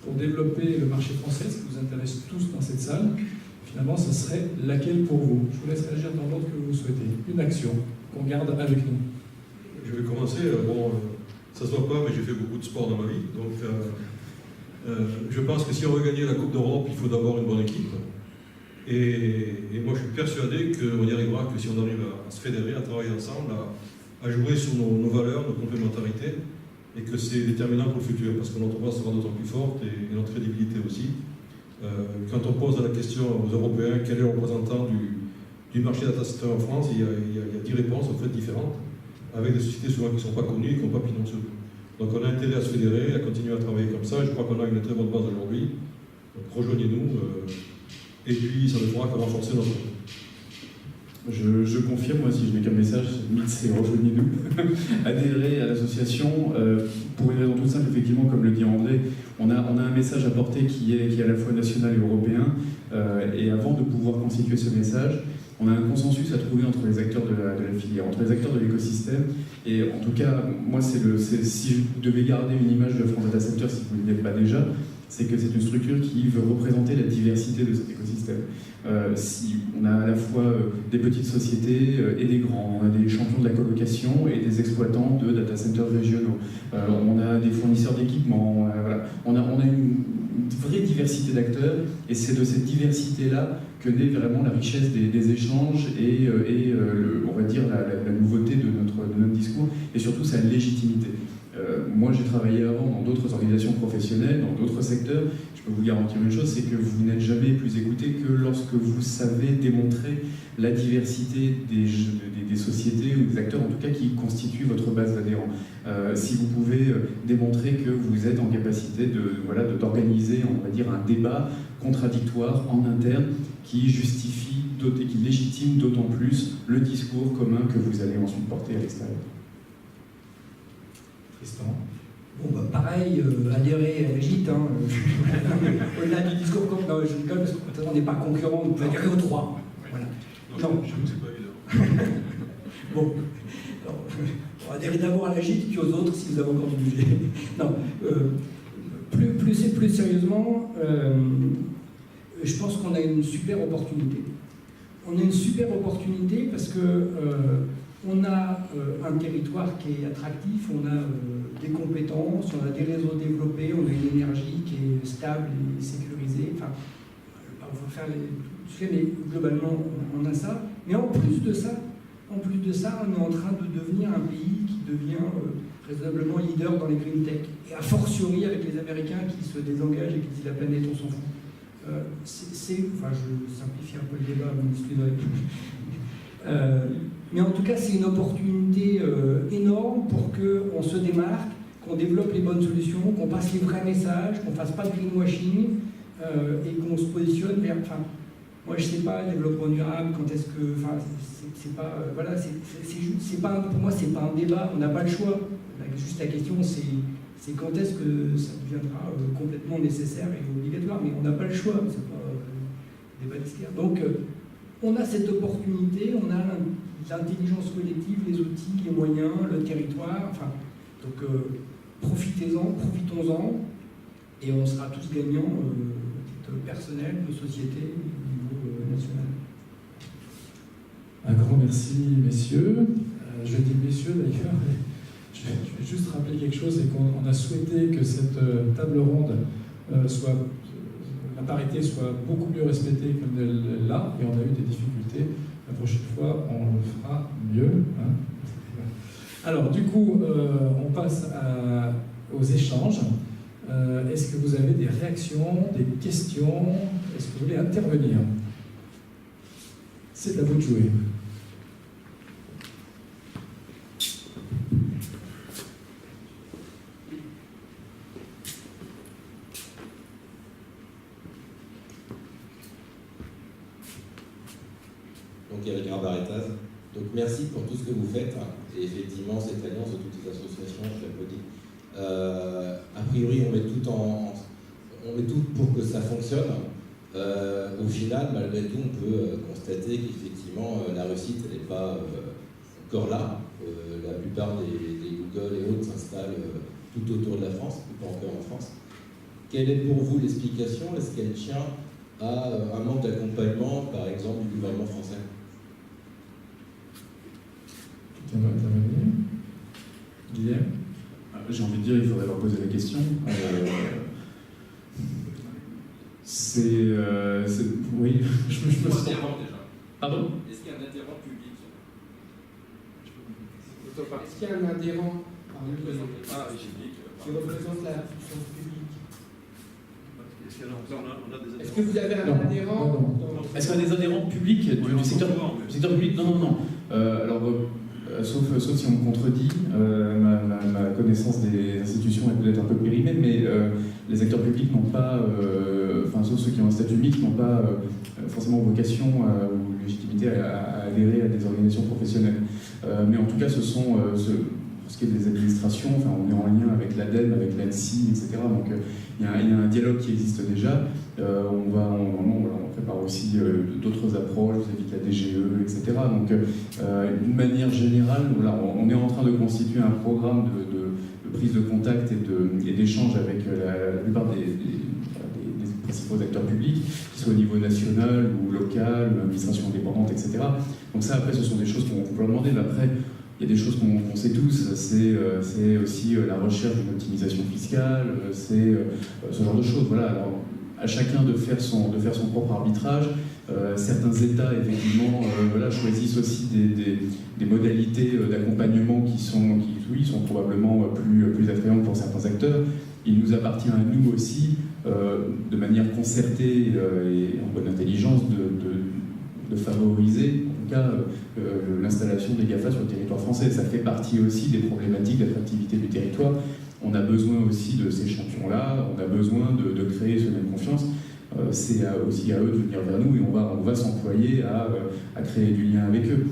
pour développer le marché français, ce qui vous intéresse tous dans cette salle, finalement, ce serait laquelle pour vous? Je vous laisse réagir dans l'ordre que vous souhaitez. Une action qu'on garde avec nous. Je vais commencer. Ça ne se voit pas, mais j'ai fait beaucoup de sport dans ma vie. Donc, je pense que si on veut gagner la Coupe d'Europe, il faut d'abord une bonne équipe. Et moi, je suis persuadé qu'on n'y arrivera que si on arrive à se fédérer, à travailler ensemble, à jouer sur nos valeurs, nos complémentarités, et que c'est déterminant pour le futur, parce que notre voix sera d'autant plus forte et notre crédibilité aussi. Quand on pose la question aux Européens, quel est le représentant du marché data center en France, il y a 10 réponses en fait différentes, avec des sociétés souvent qui ne sont pas connues et qui n'ont pas pignon sur rue. Donc on a intérêt à se fédérer, à continuer à travailler comme ça, et je crois qu'on a une très bonne base aujourd'hui. Donc rejoignez-nous, et puis ça ne fera que renforcer notre groupe. Je confirme, moi, si je n'ai qu'un message, c'est rejoignez-nous, adhérez à l'association, pour une raison toute simple, effectivement, comme le dit André, on a un message à porter qui est à la fois national et européen, et avant de pouvoir constituer ce message, on a un consensus à trouver entre les acteurs de la filière, entre les acteurs de l'écosystème, et en tout cas, moi, si je devais garder une image de France Data Center, si vous ne l'êtes pas déjà, c'est que c'est une structure qui veut représenter la diversité de cet écosystème. Si on a à la fois des petites sociétés et des grands, on a des champions de la colocation et des exploitants de data centers régionaux, on a des fournisseurs d'équipements, voilà. On a une vraie diversité d'acteurs, et c'est de cette diversité-là que naît vraiment la richesse des échanges et on va dire la nouveauté de notre discours, et surtout sa légitimité. Moi, j'ai travaillé avant dans d'autres organisations professionnelles, dans d'autres secteurs. Je peux vous garantir une chose, c'est que vous n'êtes jamais plus écouté que lorsque vous savez démontrer la diversité des sociétés ou des acteurs, en tout cas, qui constituent votre base d'adhérents. Si vous pouvez démontrer que vous êtes en capacité d'organiser, on va dire, un débat contradictoire en interne qui justifie et qui légitime d'autant plus le discours commun que vous allez ensuite porter à l'extérieur. Bon, pareil, adhérer à l'Agite, hein, au-delà du discours, non, je rigole parce qu'on n'est pas concurrent, on peut adhérer aux 3. Voilà. Non, c'est pas évident. Bon, alors, on va adhérer d'abord à l'Agite, puis aux autres si vous avez encore du budget. Non, plus sérieusement, je pense qu'on a une super opportunité. On a une super opportunité parce que on a un territoire qui est attractif, on a des compétences, on a des réseaux développés, on a une énergie qui est stable et sécurisée. Enfin, on va faire mais globalement, on a ça. Mais en plus de ça, on est en train de devenir un pays qui devient raisonnablement leader dans les green tech. Et a fortiori avec les Américains qui se désengagent et qui disent la planète, on s'en fout. Enfin, je simplifie un peu le débat, mais excusez-moi. Mais en tout cas, c'est une opportunité énorme pour qu'on se démarque, qu'on développe les bonnes solutions, qu'on passe les vrais messages, qu'on ne fasse pas de greenwashing et qu'on se positionne vers. Enfin, moi, je ne sais pas, le développement durable, quand est-ce que. Enfin, c'est pas. Voilà, c'est pas, pour moi, c'est pas un débat, on n'a pas le choix. Juste la question, c'est quand est-ce que ça deviendra complètement nécessaire et obligatoire, mais on n'a pas le choix, c'est pas débat d'histoire. Donc, on a cette opportunité, on a l'intelligence collective, les outils, les moyens, le territoire, enfin, donc profitons-en, et on sera tous gagnants au titre personnel, de société, au niveau national. Un grand merci, messieurs. Je dis messieurs d'ailleurs. Je vais juste rappeler quelque chose, c'est qu'on a souhaité que cette table ronde la parité soit beaucoup mieux respectée comme elle est là, et on a eu des difficultés. La prochaine fois, on le fera mieux. Hein. Alors, du coup, on passe aux échanges. Est-ce que vous avez des réactions, des questions? Est-ce que vous voulez intervenir? C'est à vous de jouer. Donc Eric Rabaretaz. Donc merci pour tout ce que vous faites. Et effectivement, cette alliance de toutes les associations, j'applaudis. A priori, on met tout pour que ça fonctionne. Au final, malgré tout, on peut constater qu'effectivement, la réussite n'est pas encore là. La plupart des Google et autres s'installent tout autour de la France, pas encore en France. Quelle est pour vous l'explication? Est-ce qu'elle tient à un manque d'accompagnement, par exemple, du gouvernement français? Quelqu'un va intervenir? Guillaume? J'ai envie de dire, il faudrait leur poser la question. Oui, je me sens. Pardon? Est-ce qu'il y a un adhérent public? Est-ce qu'il y a un adhérent qui représente la puissance publique? Est-ce que vous avez un adhérent? Est-ce qu'on a des adhérents publics du secteur public? Non. Alors, sauf si on me contredit, ma connaissance des institutions est peut-être un peu périmée, mais les acteurs publics n'ont pas, sauf ceux qui ont un statut mixte, n'ont pas forcément vocation ou légitimité à adhérer à des organisations professionnelles. Mais en tout cas, ce sont, pour ce qui est des administrations, on est en lien avec l'ADEME, avec l'ANSSI, etc. Donc il y a un dialogue qui existe déjà. On prépare aussi d'autres approches vis-à-vis de la DGE, etc. Donc d'une manière générale, on est en train de constituer un programme de prise de contact et d'échange avec la plupart des principaux acteurs publics, qu'ils soient au niveau national ou local, administration indépendante, etc. Donc ça, après, ce sont des choses qu'on peut leur demander. Mais après, il y a des choses qu'on sait tous, c'est aussi la recherche d'une optimisation fiscale, c'est ce genre de choses. Voilà. Alors, à chacun de faire son propre arbitrage. Certains États, effectivement, choisissent aussi des modalités d'accompagnement qui sont probablement plus attrayantes pour certains acteurs. Il nous appartient à nous aussi, de manière concertée et en bonne intelligence, de favoriser, en tout cas, l'installation des GAFA sur le territoire français. Ça fait partie aussi des problématiques d'attractivité du territoire. On a besoin aussi de ces champions-là, on a besoin de créer ce lien de confiance. C'est aussi à eux de venir vers nous et on va s'employer à créer du lien avec eux.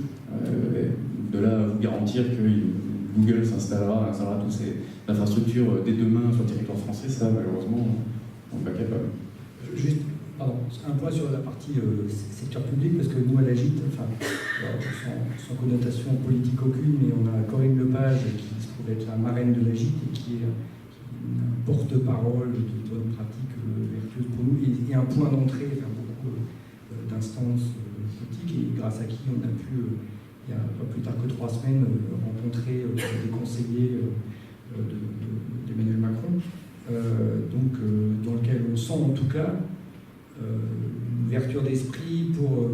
De là à vous garantir que Google s'installera toutes ces infrastructures dès demain sur le territoire français, ça malheureusement on n'est pas capable. Juste, un point sur la partie secteur public, parce que nous à l'AGIT, sans connotation politique aucune, mais on a Corinne Lepage qui se trouve être la marraine de l'AGIT et qui est une porte-parole de bonnes pratiques vertueuses pour nous et un point d'entrée vers beaucoup d'instances politiques et grâce à qui on a pu il y a pas plus tard que 3 semaines, rencontré des conseillers d'Emmanuel Macron, dans lequel on sent en tout cas une ouverture d'esprit pour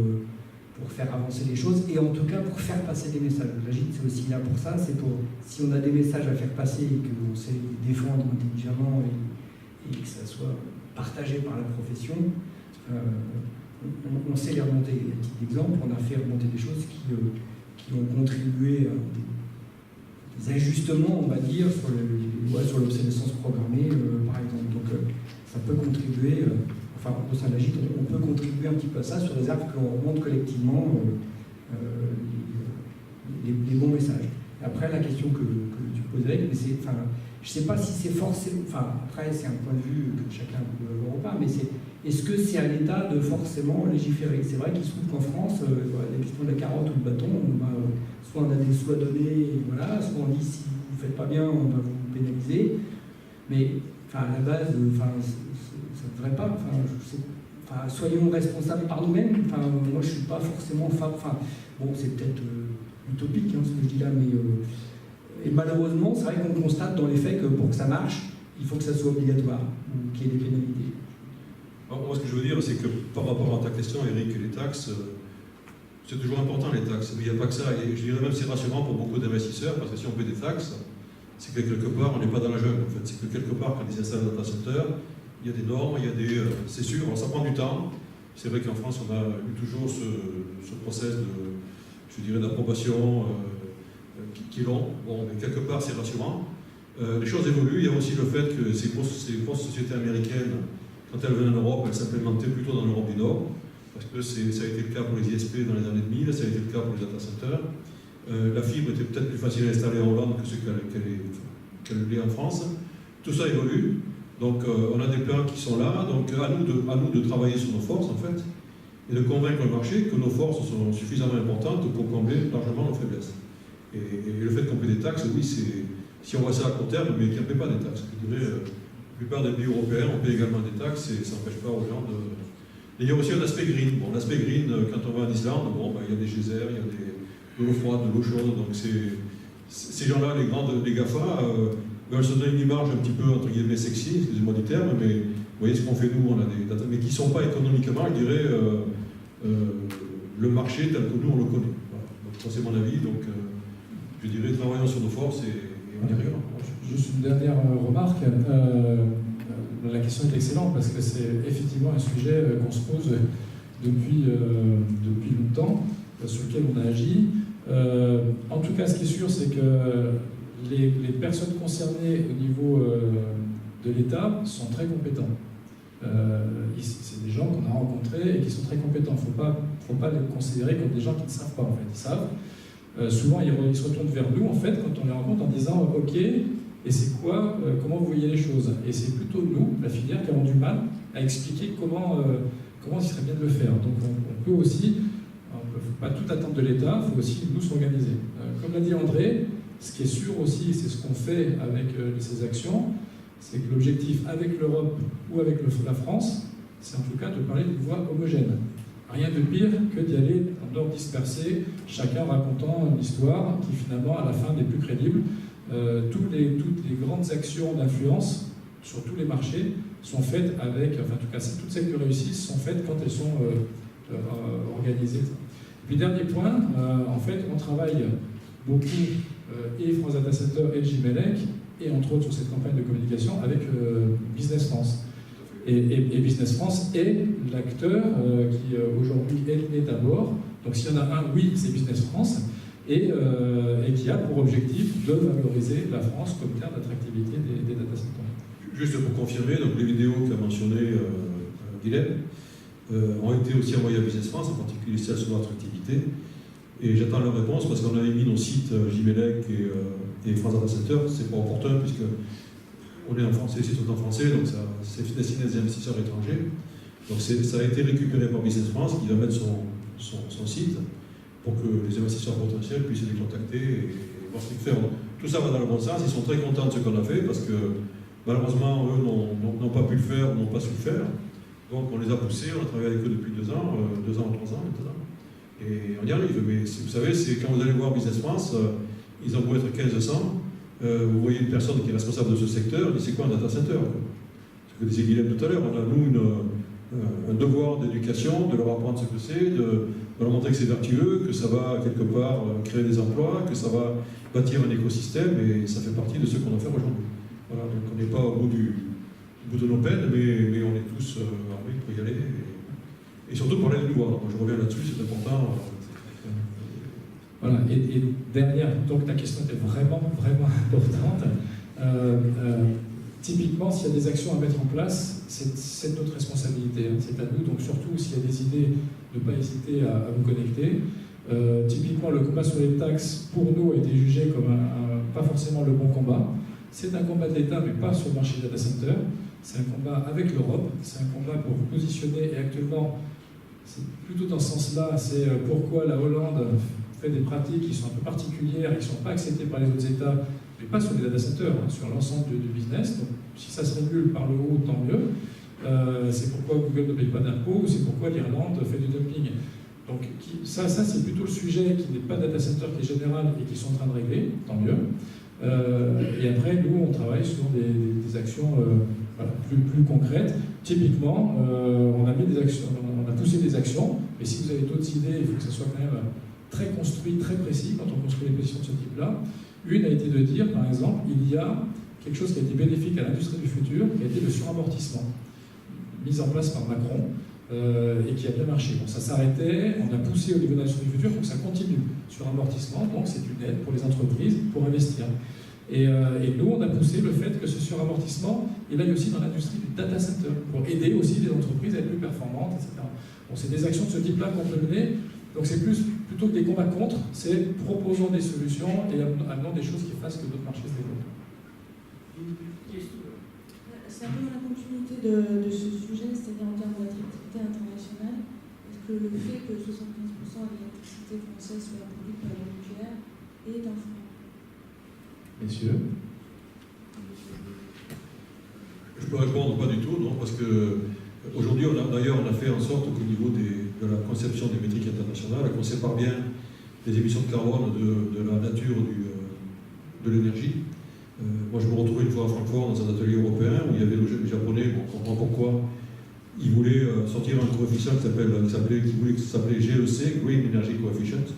faire avancer les choses et en tout cas pour faire passer des messages. L'Agite, c'est aussi là pour ça, c'est pour, si on a des messages à faire passer et qu'on sait les défendre intelligemment et que ça soit partagé par la profession, on sait les remonter. À titre d'exemple, on a fait remonter des choses qui ont contribué à des ajustements, on va dire, sur les lois sur l'obsolescence programmée, par exemple. Donc ça peut contribuer, au sein de l'Agite, on peut contribuer un petit peu à ça, sur réserve qu'on remonte collectivement les bons messages. Après, la question que tu posais, mais c'est, je ne sais pas si c'est forcément, après c'est un point de vue que chacun peut avoir ou pas, mais est-ce que c'est à l'État de forcément légiférer? C'est vrai qu'il se trouve qu'en France, la question de la carotte ou le bâton, soit on a des sous à donner, voilà, soit on dit si vous ne faites pas bien, on va vous pénaliser, mais à la base, ça ne devrait pas, soyons responsables par nous-mêmes. Moi je ne suis pas forcément, bon c'est peut-être utopique ce que je dis là, mais et malheureusement c'est vrai qu'on constate dans les faits que pour que ça marche, il faut que ça soit obligatoire, ou qu'il y ait des pénalités. Alors, moi ce que je veux dire c'est que par rapport à ta question Eric, les taxes, c'est toujours important les taxes, mais il n'y a pas que ça, et je dirais même c'est rassurant pour beaucoup d'investisseurs, parce que si on paie des taxes, c'est que quelque part on n'est pas dans la jungle en fait, c'est que quelque part quand ils installent un data center, il y a des normes, il y a des... c'est sûr, alors ça prend du temps. C'est vrai qu'en France, on a eu toujours ce process d'approbation qui est long. Bon, mais quelque part, c'est rassurant. Les choses évoluent. Il y a aussi le fait que ces grosses sociétés américaines, quand elles venaient en Europe, elles s'implémentaient plutôt dans l'Europe du Nord. Parce que ça a été le cas pour les ISP dans les années 2000, ça a été le cas pour les data centers. La fibre était peut-être plus facile à installer en Hollande que ce qu'elle l'est en France. Tout ça évolue. Donc on a des plans qui sont là, donc à nous de travailler sur nos forces en fait, et de convaincre le marché que nos forces sont suffisamment importantes pour combler largement nos faiblesses. Et le fait qu'on paie des taxes, oui, si on voit ça à court terme, mais qui ne paie pas des taxes. Je dirais, la plupart des pays européens, on paie également des taxes et ça n'empêche pas aux gens de... Et il y a aussi un aspect green. Bon, l'aspect green, quand on va en Islande, il y a des geysers, il y a de l'eau froide, de l'eau chaude, donc ces gens-là, les GAFA, veulent se donner une image un petit peu, entre guillemets, sexy, excusez-moi du terme, mais vous voyez ce qu'on fait nous, on a des data, mais qui ne sont pas économiquement, je dirais, le marché tel que nous on le connaît. Voilà. Donc ça c'est mon avis, donc je dirais travaillons sur nos forces et on y arrivera. Juste une dernière remarque, la question est excellente parce que c'est effectivement un sujet qu'on se pose depuis longtemps, sur lequel on a agi. En tout cas, ce qui est sûr, c'est que les personnes concernées au niveau de l'État sont très compétents. C'est des gens qu'on a rencontrés et qui sont très compétents. Il ne faut pas les considérer comme des gens qui ne savent pas, en fait. Ils savent. Souvent, ils se retournent vers nous, en fait, quand on les rencontre, en disant « Ok, et c'est quoi comment vous voyez les choses ?» Et c'est plutôt nous, la filière, qui avons du mal à expliquer comment il serait bien de le faire. Donc, on peut aussi, on ne faut pas tout attendre de l'État, il faut aussi nous s'organiser. Comme l'a dit André, ce qui est sûr aussi, c'est ce qu'on fait avec ces actions, c'est que l'objectif avec l'Europe ou avec la France, c'est en tout cas de parler d'une voie homogène. Rien de pire que d'y aller en ordre dispersé, chacun racontant une histoire qui finalement, à la fin, n'est plus crédible. Toutes les grandes actions d'influence sur tous les marchés sont faites avec, enfin en tout cas toutes celles qui réussissent sont faites quand elles sont organisées. Et puis dernier point, en fait on travaille beaucoup et France Data Center et Gimelec, et entre autres sur cette campagne de communication avec Business France. Et Business France est l'acteur qui aujourd'hui est d'abord. Donc s'il y en a un, oui, c'est Business France, et qui a pour objectif de valoriser la France comme terme d'attractivité des data centers. Juste pour confirmer, donc les vidéos qu'a mentionnées Guilhem ont été aussi envoyées à Business France, en particulier celles sur l'attractivité. Et j'attends leur réponse parce qu'on avait mis nos sites Gimelec et France Data Center. C'est pas opportun puisque on est en français, c'est tout en français, donc c'est destiné à des investisseurs étrangers. Donc ça a été récupéré par Business France qui va mettre son site pour que les investisseurs potentiels puissent les contacter et voir ce qu'ils font. Tout ça va dans le bon sens, ils sont très contents de ce qu'on a fait parce que malheureusement eux n'ont pas pu le faire, n'ont pas su le faire. Donc on les a poussés, on a travaillé avec eux depuis 2 ans ou 3 ans maintenant. Et Et on y arrive. Mais vous savez, c'est quand vous allez voir Business France, ils ont beau être 1500, vous voyez une personne qui est responsable de ce secteur, elle dit c'est quoi un data center, quoi. Ce que disait Guilhem tout à l'heure, on a nous un devoir d'éducation, de leur apprendre ce que c'est, de leur montrer que c'est vertueux, que ça va quelque part créer des emplois, que ça va bâtir un écosystème, et ça fait partie de ce qu'on doit faire aujourd'hui. Voilà, donc on n'est pas au bout de nos peines, mais on est tous armés pour y aller. Et surtout pour aller nous voir. Donc, je reviens là-dessus, c'est important. Voilà, et derrière, donc ta question était vraiment, vraiment importante. Typiquement, s'il y a des actions à mettre en place, c'est notre responsabilité, hein, c'est à nous. Donc surtout, s'il y a des idées, ne pas hésiter à vous connecter. Typiquement, le combat sur les taxes, pour nous, a été jugé comme pas forcément le bon combat. C'est un combat de l'État, mais pas sur le marché data center. C'est un combat avec l'Europe, c'est un combat pour vous positionner, et actuellement, c'est plutôt dans ce sens-là, c'est pourquoi la Hollande fait des pratiques qui sont un peu particulières, qui ne sont pas acceptées par les autres États, mais pas sur les data centers, hein, sur l'ensemble du business. Donc, si ça se régule par le haut, tant mieux. C'est pourquoi Google ne paye pas d'impôts, c'est pourquoi l'Irlande fait du dumping. Donc ça c'est plutôt le sujet qui n'est pas data center, qui est général et qui sont en train de régler, tant mieux. Et après, nous, on travaille sur des actions voilà, plus concrètes. Typiquement, on a mis des actions, on a poussé des actions, mais si vous avez d'autres idées, il faut que ça soit quand même très construit, très précis quand on construit des positions de ce type-là. Une a été de dire, par exemple, il y a quelque chose qui a été bénéfique à l'industrie du futur, qui a été le suramortissement, mis en place par Macron, et qui a bien marché. Bon, ça s'arrêtait, on a poussé au niveau de l'industrie du futur pour que ça continue. Suramortissement, donc c'est une aide pour les entreprises pour investir. Et nous, on a poussé le fait que ce suramortissement, il aille aussi dans l'industrie du data center, pour aider aussi les entreprises à être plus performantes, etc. Bon, c'est des actions de ce type-là qu'on peut mener. Donc c'est plutôt que des combats contre, c'est proposons des solutions et amenons des choses qui fassent que notre marché se développe. C'est un peu dans la continuité de ce sujet, c'est-à-dire en termes d'attractivité internationale. Est-ce que le fait que 75% de l'électricité française soit produite par le nucléaire est un frein? Messieurs? Je peux répondre pas du tout, non, parce que aujourd'hui, on a fait en sorte qu'au niveau de la conception des métriques internationales, qu'on sépare bien les émissions de carbone de la nature de l'énergie. Moi, je me retrouvais une fois à Francfort dans un atelier européen où il y avait le japonais, on comprend pourquoi. Ils voulaient sortir un coefficient qui s'appelait GEC, Green Energy Coefficient.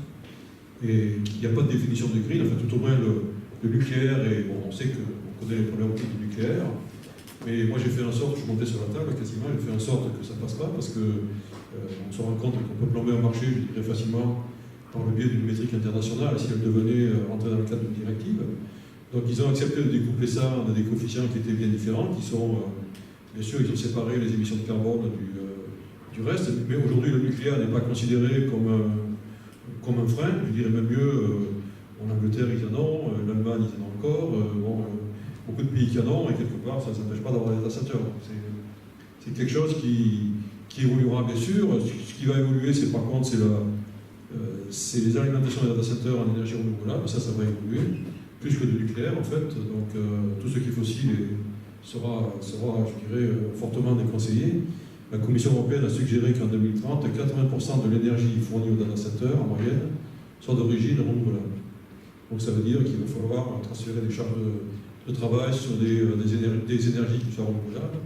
Et il n'y a pas de définition de green, enfin tout au moins le nucléaire, et bon, on sait qu'on connaît les problématiques du nucléaire. Mais moi j'ai fait en sorte, je suis monté sur la table quasiment, j'ai fait en sorte que ça ne passe pas parce qu'on se rend compte qu'on peut plomber un marché, je dirais facilement, par le biais d'une métrique internationale si elle devenait entrer dans le cadre d'une directive. Donc ils ont accepté de découpler ça dans des coefficients qui étaient bien différents, qui sont, bien sûr, ils ont séparé les émissions de carbone du reste, mais aujourd'hui le nucléaire n'est pas considéré comme un frein, je dirais même mieux, en Angleterre ils en ont, l'Allemagne ils en ont encore, beaucoup de pays qui en ont, et quelque part ça ne s'empêche pas d'avoir des data centers. C'est quelque chose qui évoluera bien sûr. Ce qui va évoluer, c'est par contre, c'est les alimentations des data centers en énergie renouvelable, ça va évoluer, plus que de nucléaire en fait. Donc tout ce qui est fossile sera, je dirais, fortement déconseillé. La Commission européenne a suggéré qu'en 2030, 80% de l'énergie fournie aux data centers en moyenne soit d'origine renouvelable. Donc ça veut dire qu'il va falloir transférer des charges de travail sur des énergies qui sont renouvelables,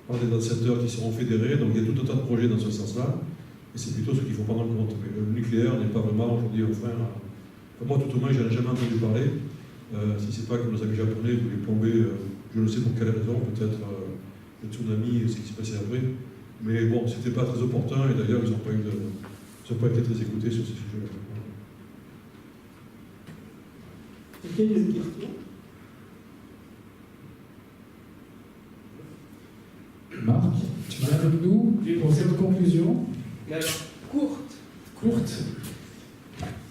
par des data centers qui seront fédérés. Donc il y a tout un tas de projets dans ce sens-là, et c'est plutôt ce qu'il faut prendre en compte. Mais le nucléaire n'est pas vraiment aujourd'hui un frein. Enfin, moi, tout au moins, je n'en ai jamais entendu parler. Si ce n'est pas que nos amis japonais voulaient plomber, je ne sais pour quelle raison, peut-être le tsunami, ce qui s'est passé après. Mais bon, ce n'était pas très opportun, et d'ailleurs, ils n'ont pas été très écoutés sur ces sujets-là. Est-ce qu'il y a une question? Marc, tu viens avec nous pour cette conclusion? Mais alors, courte.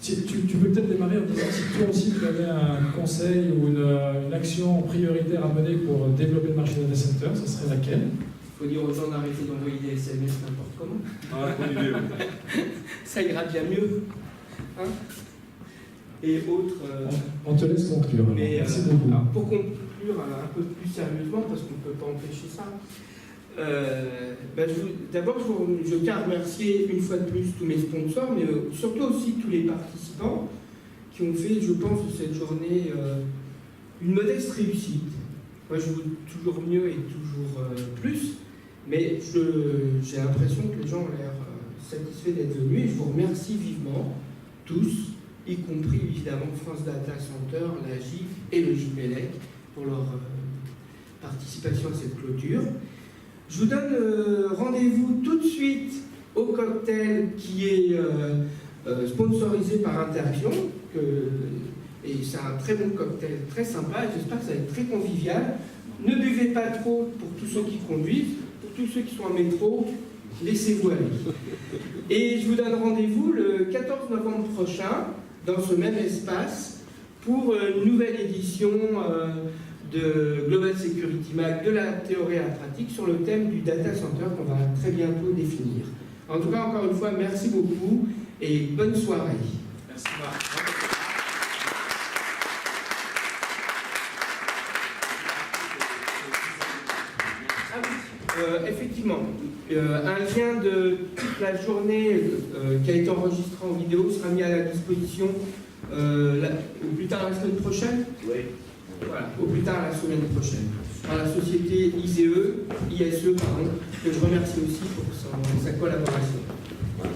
Tu peux peut-être démarrer en disant si toi aussi tu avais un conseil ou une action prioritaire à mener pour développer le marché data center, ce serait laquelle? Il faut dire aux gens d'arrêter d'envoyer des SMS n'importe comment. Ah, bonne idée. Ça ira bien mieux. Hein? Et autres. On te laisse conclure. Mais, merci beaucoup. Alors, pour conclure un peu plus sérieusement, parce qu'on ne peut pas empêcher ça, D'abord, je tiens à remercier une fois de plus tous mes sponsors, mais surtout aussi tous les participants qui ont fait, je pense, de cette journée une modeste réussite. Moi, je veux toujours mieux et toujours plus, mais j'ai l'impression que les gens ont l'air satisfaits d'être venus et je vous remercie vivement, tous, y compris évidemment France Data Center, la GIF et le JPELEC pour leur participation à cette clôture. Je vous donne rendez-vous tout de suite au cocktail qui est sponsorisé par Interaction, et c'est un très bon cocktail, très sympa, et j'espère que ça va être très convivial. Ne buvez pas trop pour tous ceux qui conduisent, pour tous ceux qui sont en métro, laissez-vous aller. Et je vous donne rendez-vous le 14 novembre prochain, dans ce même espace, pour une nouvelle édition de Global Security Mag, de la théorie à la pratique, sur le thème du data center qu'on va très bientôt définir. En tout cas, encore une fois, merci beaucoup et bonne soirée. Merci. Effectivement, un lien de toute la journée qui a été enregistré en vidéo sera mis à la disposition au plus tard la semaine prochaine. Oui. Voilà, au plus tard la semaine prochaine. Par la société ISE, que je remercie aussi pour sa collaboration. Voilà.